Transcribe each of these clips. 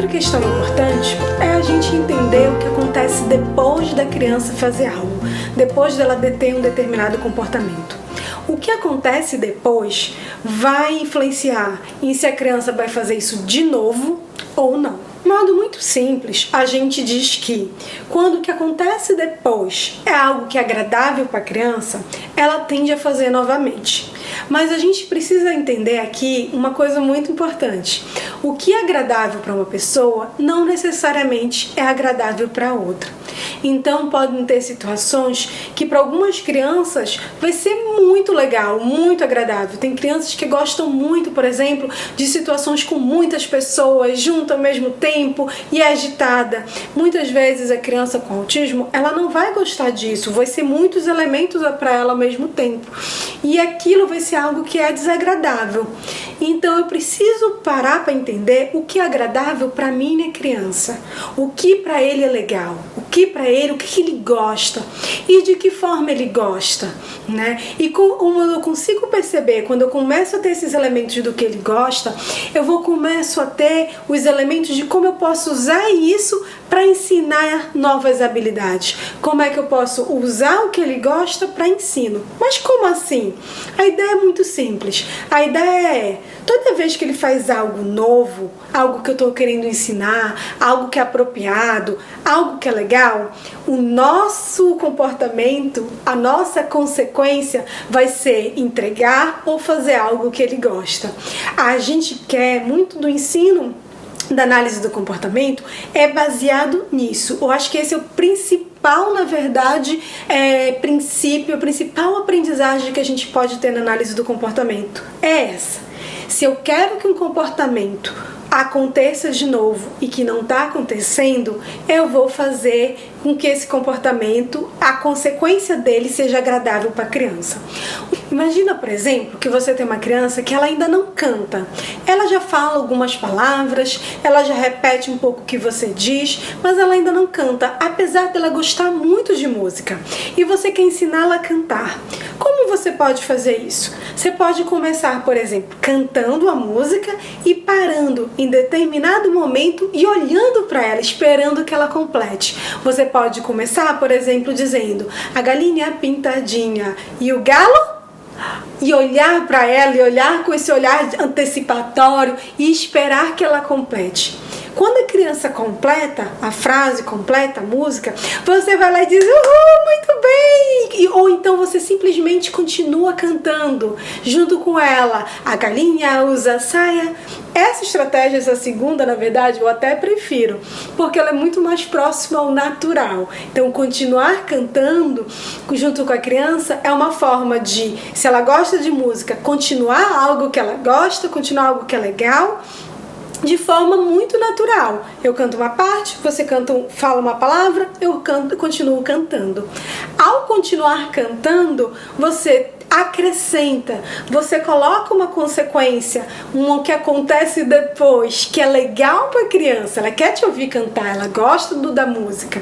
outra questão importante é a gente entender o que acontece depois da criança fazer algo, depois dela ter um determinado comportamento. O que acontece depois vai influenciar em se a criança vai fazer isso de novo ou não. De modo muito simples, a gente diz que quando o que acontece depois é algo que é agradável para a criança, ela tende a fazer novamente. Mas a gente precisa entender aqui uma coisa muito importante. O que é agradável para uma pessoa não necessariamente é agradável para outra. Então podem ter situações que para algumas crianças vai ser muito legal, muito agradável. Tem crianças que gostam muito, por exemplo, de situações com muitas pessoas junto ao mesmo tempo e é agitada. Muitas vezes a criança com autismo, ela não vai gostar disso, vai ser muitos elementos para ela ao mesmo tempo. E aquilo vai ser algo que é desagradável. Então eu preciso parar para entender o que é agradável para mim, né, criança? O que para ele é legal? O que para ele, o que ele gosta? E de que forma ele gosta, né? E como eu consigo perceber, quando eu começo a ter esses elementos do que ele gosta, começo a ter os elementos de como eu posso usar isso para ensinar novas habilidades. Como é que eu posso usar o que ele gosta para ensino? Mas como assim? A ideia é muito simples. A ideia é, toda vez que ele faz algo novo, algo que eu estou querendo ensinar, algo que é apropriado, algo que é legal, o nosso comportamento, a nossa consequência vai ser entregar ou fazer algo que ele gosta. A gente quer muito do ensino da análise do comportamento é baseado nisso. Eu acho que esse é o principal, na verdade, princípio, a principal aprendizagem que a gente pode ter na análise do comportamento é essa. Se eu quero que um comportamento aconteça de novo e que não está acontecendo, eu vou fazer com que esse comportamento, a consequência dele seja agradável para a criança. Imagina, por exemplo, que você tem uma criança que ela ainda não canta. Ela já fala algumas palavras, ela já repete um pouco o que você diz, mas ela ainda não canta, apesar dela gostar muito de música. E você quer ensiná-la a cantar. Como você pode fazer isso? Você pode começar, por exemplo, cantando a música e parando em determinado momento e olhando para ela, esperando que ela complete. Você pode começar, por exemplo, dizendo: a galinha pintadinha e o galo? E olhar para ela e olhar com esse olhar antecipatório e esperar que ela complete. Quando a criança completa a frase, completa a música, você vai lá e diz: uhul, muito bem! Ou então você simplesmente continua cantando junto com ela. A galinha usa saia. Essa estratégia, essa segunda, na verdade, eu até prefiro, porque ela é muito mais próxima ao natural. Então, continuar cantando junto com a criança é uma forma de, se ela gosta de música, continuar algo que ela gosta, continuar algo que é legal, de forma muito natural. Eu canto uma parte, você fala uma palavra, eu continuo cantando. Ao continuar cantando, você acrescenta, você coloca uma consequência, que acontece depois, que é legal para a criança, ela quer te ouvir cantar, ela gosta da música,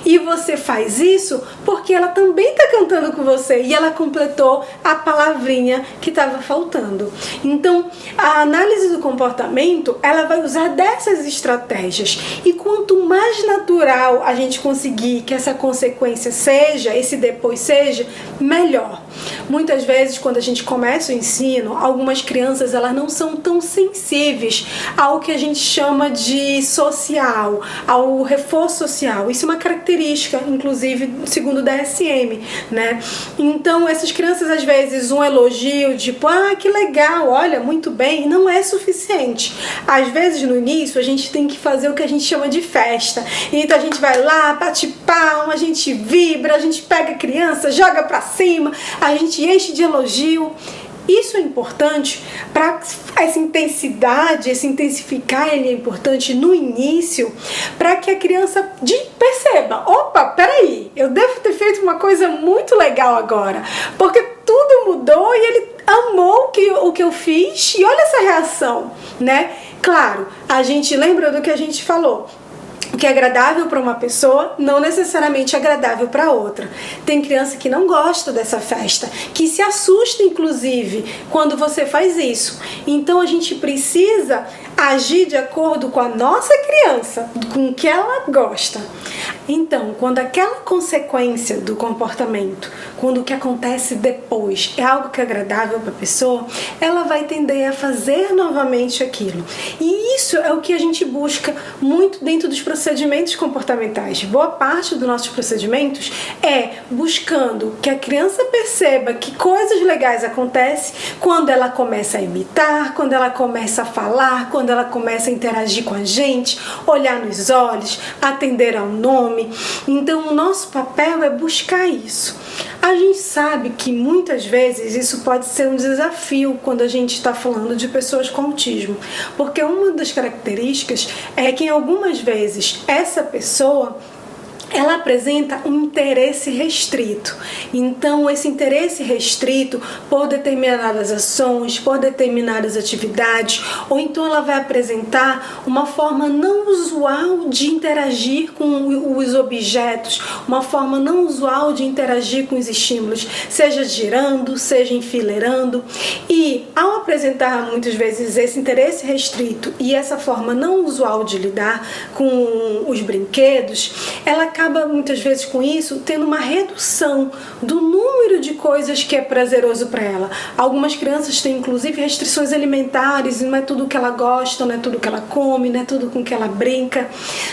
e você faz isso porque ela também está cantando com você e ela completou a palavrinha que estava faltando. Então, a análise do comportamento, ela vai usar dessas estratégias, e quanto mais natural a gente conseguir que essa consequência seja, esse depois seja, melhor. Muitas vezes, quando a gente começa o ensino, algumas crianças elas não são tão sensíveis ao que a gente chama de social, ao reforço social. Isso é uma característica, inclusive, segundo o DSM, né? Então, essas crianças, às vezes, um elogio, tipo, que legal, olha, muito bem, não é suficiente. Às vezes, no início, a gente tem que fazer o que a gente chama de festa. Então, a gente vai lá, bate palma, a gente vibra, a gente pega a criança, joga pra cima, a gente enche de elogio. Isso é importante para essa intensidade, esse intensificar, ele é importante no início, para que a criança perceba: opa, peraí, eu devo ter feito uma coisa muito legal agora, porque tudo mudou e ele amou o que eu fiz, e olha essa reação, né? Claro, a gente lembra do que a gente falou. O que é agradável para uma pessoa não necessariamente é agradável para outra. Tem criança que não gosta dessa festa, que se assusta inclusive quando você faz isso. Então a gente precisa agir de acordo com a nossa criança, com o que ela gosta. Então, quando aquela consequência do comportamento, quando o que acontece depois é algo que é agradável para a pessoa, ela vai tender a fazer novamente aquilo. E isso é o que a gente busca muito dentro dos procedimentos comportamentais. Boa parte dos nossos procedimentos é buscando que a criança perceba que coisas legais acontecem quando ela começa a imitar, quando ela começa a falar, quando ela começa a interagir com a gente, olhar nos olhos, atender ao nome. Então, o nosso papel é buscar isso. A gente sabe que muitas vezes isso pode ser um desafio quando a gente está falando de pessoas com autismo, porque uma das características é que algumas vezes essa pessoa ela apresenta um interesse restrito. Então, esse interesse restrito por determinadas ações, por determinadas atividades, ou então ela vai apresentar uma forma não usual de interagir com os objetos, uma forma não usual de interagir com os estímulos, seja girando, seja enfileirando. E ao apresentar muitas vezes esse interesse restrito e essa forma não usual de lidar com os brinquedos, ela acaba muitas vezes com isso tendo uma redução do número de coisas que é prazeroso para ela. Algumas crianças têm inclusive restrições alimentares, não é tudo que ela gosta, não é tudo que ela come, não é tudo com que ela brinca.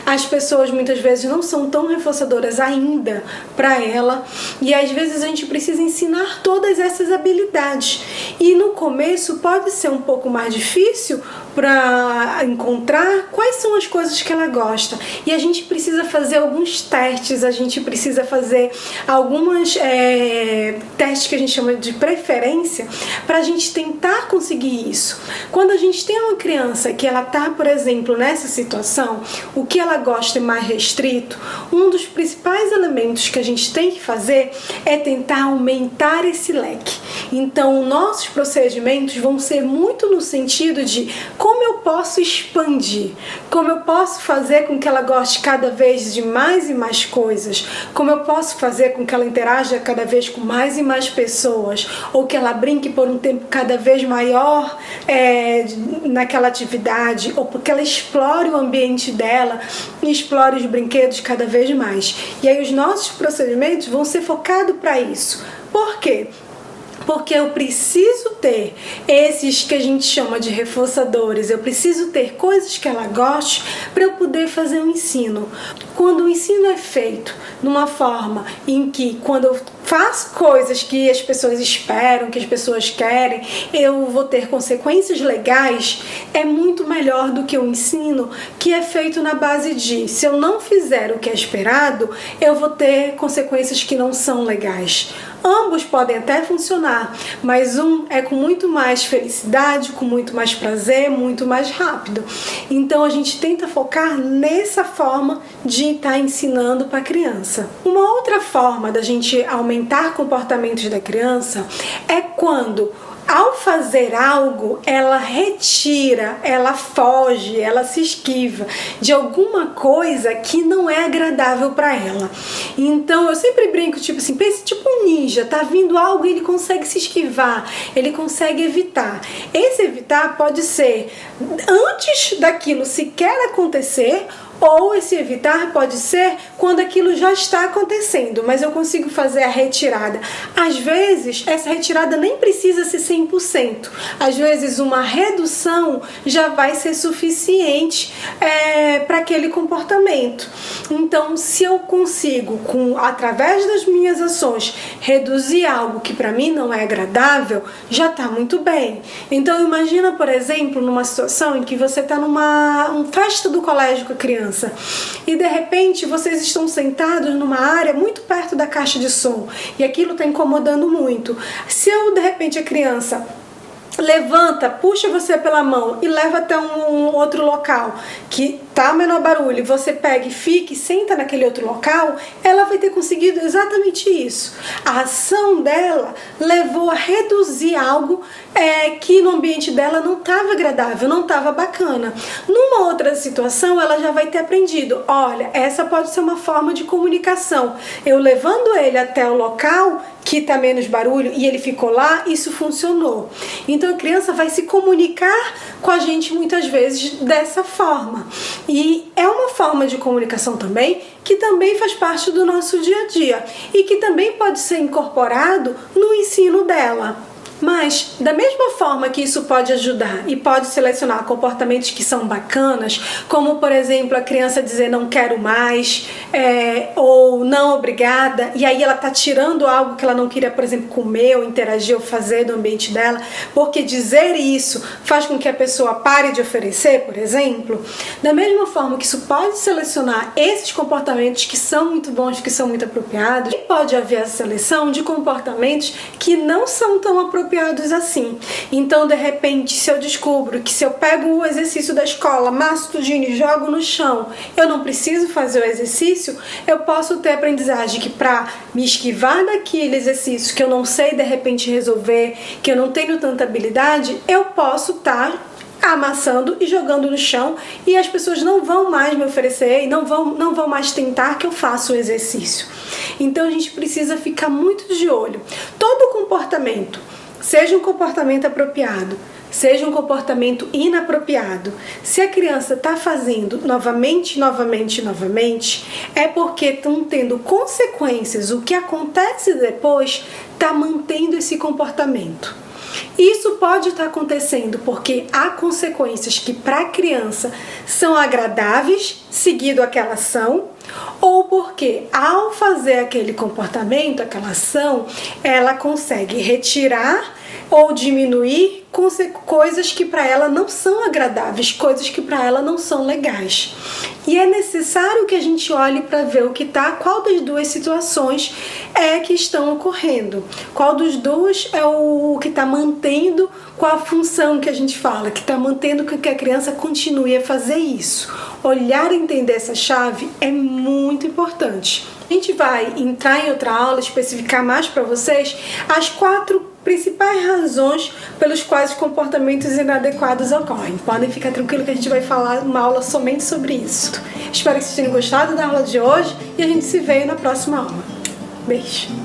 As pessoas muitas vezes não são tão reforçadoras ainda para ela, e às vezes a gente precisa ensinar todas essas habilidades. E no começo pode ser um pouco mais difícil para encontrar quais são as coisas que ela gosta, e a gente precisa fazer alguns testes, a gente precisa fazer algumas testes que a gente chama de preferência para a gente tentar conseguir isso. Quando a gente tem uma criança que ela está, por exemplo, nessa situação, o que ela gosta é mais restrito, um dos principais elementos que a gente tem que fazer é tentar aumentar esse leque. Então, nossos procedimentos vão ser muito no sentido de como eu posso expandir, como eu posso fazer com que ela goste cada vez de mais e mais coisas, como eu posso fazer com que ela interaja cada vez com mais e mais pessoas, ou que ela brinque por um tempo cada vez maior naquela atividade, ou porque ela explore o ambiente dela e explore os brinquedos cada vez mais. E aí os nossos procedimentos vão ser focados para isso. Por quê? Porque eu preciso ter esses que a gente chama de reforçadores, eu preciso ter coisas que ela goste para eu poder fazer o ensino. Quando o ensino é feito numa forma em que, quando eu faço coisas que as pessoas esperam, que as pessoas querem, eu vou ter consequências legais, é muito melhor do que o ensino que é feito na base de, se eu não fizer o que é esperado, eu vou ter consequências que não são legais. Ambos podem até funcionar, mas um é com muito mais felicidade, com muito mais prazer, muito mais rápido. Então a gente tenta focar nessa forma de estar ensinando para a criança. Uma outra forma da gente aumentar comportamentos da criança é quando, ao fazer algo, ela retira, ela foge, ela se esquiva de alguma coisa que não é agradável para ela. Então eu sempre brinco, tipo assim, pense tipo um ninja, tá vindo algo e ele consegue se esquivar, ele consegue evitar. Esse evitar pode ser antes daquilo sequer acontecer, ou esse evitar pode ser quando aquilo já está acontecendo, mas eu consigo fazer a retirada. Às vezes, essa retirada nem precisa ser 100%. Às vezes, uma redução já vai ser suficiente para aquele comportamento. Então, se eu consigo, através das minhas ações, reduzir algo que para mim não é agradável, já está muito bem. Então, imagina, por exemplo, numa situação em que você está numa festa do colégio com a criança, e de repente vocês estão sentados numa área muito perto da caixa de som e aquilo está incomodando muito. Se de repente a criança levanta, puxa você pela mão e leva até um outro local que tá menor barulho, você pega e fica e senta naquele outro local, ela vai ter conseguido exatamente isso. A ação dela levou a reduzir algo que no ambiente dela não estava agradável, não estava bacana. Numa outra situação, ela já vai ter aprendido, olha, essa pode ser uma forma de comunicação. Eu levando ele até o local que está menos barulho e ele ficou lá, isso funcionou. Então a criança vai se comunicar com a gente muitas vezes dessa forma. E é uma forma de comunicação também que também faz parte do nosso dia a dia e que também pode ser incorporado no ensino dela. Mas, da mesma forma que isso pode ajudar e pode selecionar comportamentos que são bacanas, como, por exemplo, a criança dizer não quero mais, ou não obrigada, e aí ela está tirando algo que ela não queria, por exemplo, comer ou interagir ou fazer do ambiente dela, porque dizer isso faz com que a pessoa pare de oferecer, por exemplo. Da mesma forma que isso pode selecionar esses comportamentos que são muito bons, que são muito apropriados, e pode haver a seleção de comportamentos que não são tão apropriados assim. Então, de repente, se eu descubro que se eu pego o exercício da escola, amasso tudinho e jogo no chão, eu não preciso fazer o exercício, eu posso ter aprendizagem que para me esquivar daquele exercício que eu não sei de repente resolver, que eu não tenho tanta habilidade, eu posso estar amassando e jogando no chão e as pessoas não vão mais me oferecer e não vão mais tentar que eu faça o exercício. Então, a gente precisa ficar muito de olho. Todo comportamento, seja um comportamento apropriado, seja um comportamento inapropriado, se a criança está fazendo novamente, é porque estão tendo consequências. O que acontece depois está mantendo esse comportamento. Isso pode estar acontecendo porque há consequências que para a criança são agradáveis, seguido aquela ação, ou porque ao fazer aquele comportamento, aquela ação, ela consegue retirar ou diminuir coisas que para ela não são agradáveis, coisas que para ela não são legais. E é necessário que a gente olhe para ver qual das duas situações que estão ocorrendo, qual dos dois é o que está mantendo, qual a função que a gente fala, que está mantendo que a criança continue a fazer isso. Olhar e entender essa chave é muito importante. A gente vai entrar em outra aula, especificar mais para vocês as 4 principais razões pelos quais os comportamentos inadequados ocorrem. Podem ficar tranquilos que a gente vai falar uma aula somente sobre isso. Espero que vocês tenham gostado da aula de hoje e a gente se vê na próxima aula. Beijo!